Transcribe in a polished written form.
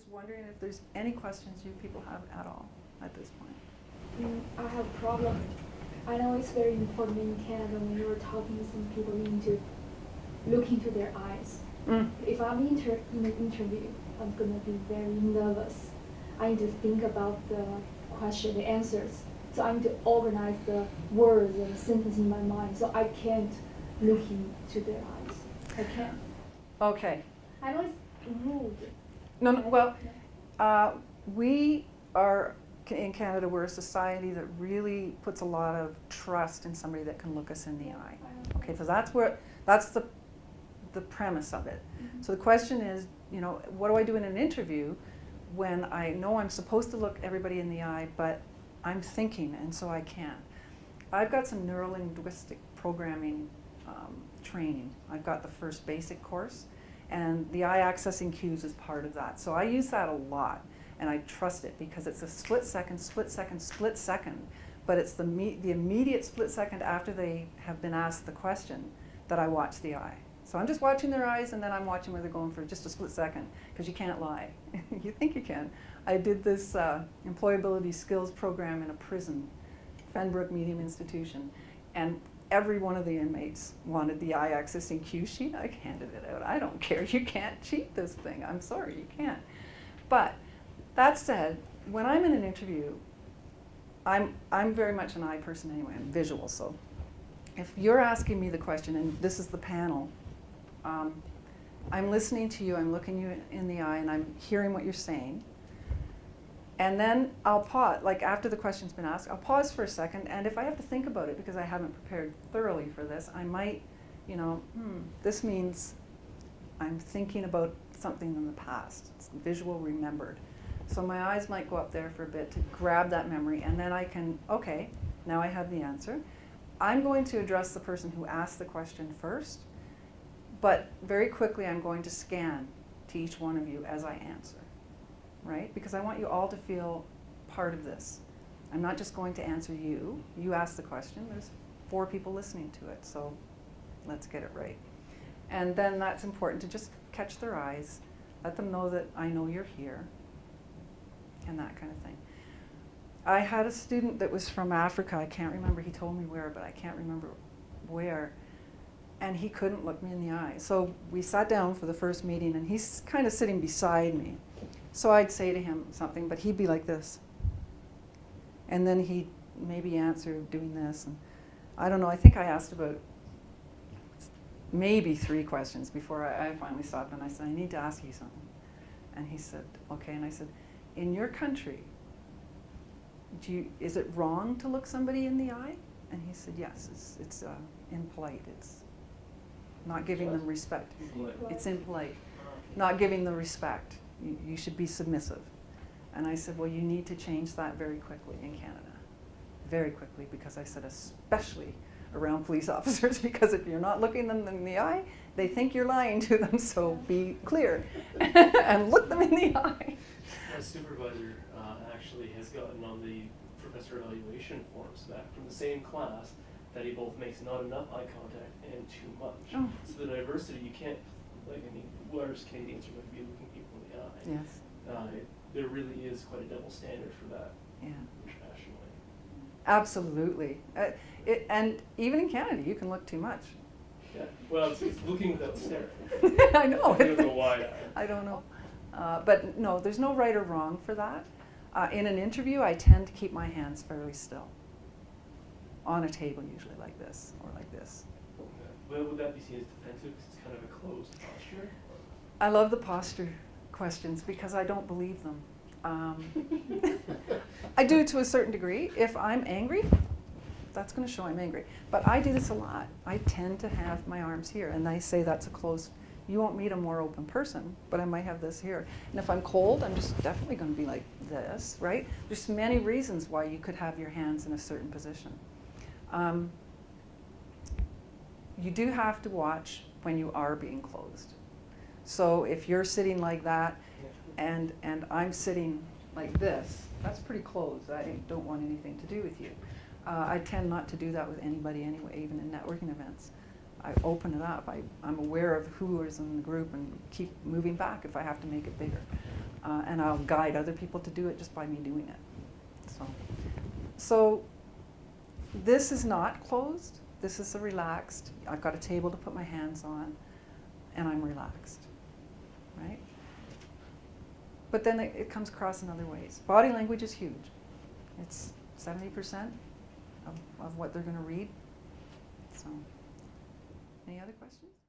just wondering if there's any questions you people have at all at this point. I have a problem. I know it's very important in Canada when you're talking to some people, you need to look into their eyes. If I'm in an interview, I'm going to be very nervous. I need to think about the question, the answers. So I need to organize the words and the sentence in my mind, so I can't look into their eyes. I can't. Okay. I know it's rude. No, well, we are, in Canada, we're a society that really puts a lot of trust in somebody that can look us in the eye. Okay, so that's the premise of it. Mm-hmm. So the question is, you know, what do I do in an interview when I know I'm supposed to look everybody in the eye, but I'm thinking, and so I can't. I've got some neurolinguistic programming training. I've got the first basic course, and the eye accessing cues is part of that. So I use that a lot, and I trust it because it's a split second, but it's the immediate split second after they have been asked the question that I watch the eye. So I'm just watching their eyes, and then I'm watching where they're going for just a split second, because you can't lie. You think you can. I did this employability skills program in a prison, Fenbrook Medium Institution, and every one of the inmates wanted the eye accessing cue sheet. I handed it out. I don't care. You can't cheat this thing. I'm sorry, you can't. But that said, when I'm in an interview, I'm very much an eye person anyway. I'm visual, so if you're asking me the question, and this is the panel, I'm listening to you, I'm looking you in the eye, and I'm hearing what you're saying. And then I'll pause, like after the question's been asked, I'll pause for a second, and if I have to think about it because I haven't prepared thoroughly for this, I might, you know, this means I'm thinking about something in the past. It's visual remembered. So my eyes might go up there for a bit to grab that memory, and then I can, okay, now I have the answer. I'm going to address the person who asked the question first, but very quickly I'm going to scan to each one of you as I answer, right? Because I want you all to feel part of this. I'm not just going to answer you. You asked the question. There's 4 people listening to it, so let's get it right. And then that's important to just catch their eyes, let them know that I know you're here, and that kind of thing. I had a student that was from Africa. I can't remember, he told me where, but I can't remember where. And he couldn't look me in the eye. So we sat down for the first meeting, and he's kind of sitting beside me. So I'd say to him something, but he'd be like this. And then he'd maybe answer doing this. And I don't know, I think I asked about maybe 3 questions before I finally stopped, and I said, I need to ask you something. And he said, okay. And I said, in your country, is it wrong to look somebody in the eye? And he said, yes, it's impolite. It's not giving them respect. It's impolite. Not giving the respect. You should be submissive. And I said, well, you need to change that very quickly in Canada. Very quickly, because I said, especially around police officers, because if you're not looking them in the eye, they think you're lying to them, so be clear and look them in the eye. My supervisor actually has gotten on the professor evaluation forms back from the same class that he both makes not enough eye contact and too much. Oh. So the diversity, you can't, like, I mean, whereas Canadians are going to be looking people in the eye. Yes. There really is quite a double standard for that. Yeah. Internationally. Absolutely. And even in Canada, you can look too much. Yeah. Well, it's looking without staring. I know. I don't know why. I don't know. But no, there's no right or wrong for that. In an interview, I tend to keep my hands fairly still. On a table, usually like this, or like this. Okay. Well, would that be seen as defensive because it's kind of a closed posture? I love the posture questions because I don't believe them. I do to a certain degree. If I'm angry, that's going to show I'm angry. But I do this a lot. I tend to have my arms here, and I say that's a closed. You won't meet a more open person, but I might have this here. And if I'm cold, I'm just definitely going to be like this, right? There's many reasons why you could have your hands in a certain position. You do have to watch when you are being closed. So if you're sitting like that, and I'm sitting like this, that's pretty closed. I don't want anything to do with you. I tend not to do that with anybody anyway, even in networking events. I open it up. I'm aware of who is in the group and keep moving back if I have to make it bigger. and I'll guide other people to do it just by me doing it. So this is not closed. This is a relaxed. I've got a table to put my hands on, and I'm relaxed, right? But then it comes across in other ways. Body language is huge. It's 70% of what they're going to read. So, any other questions?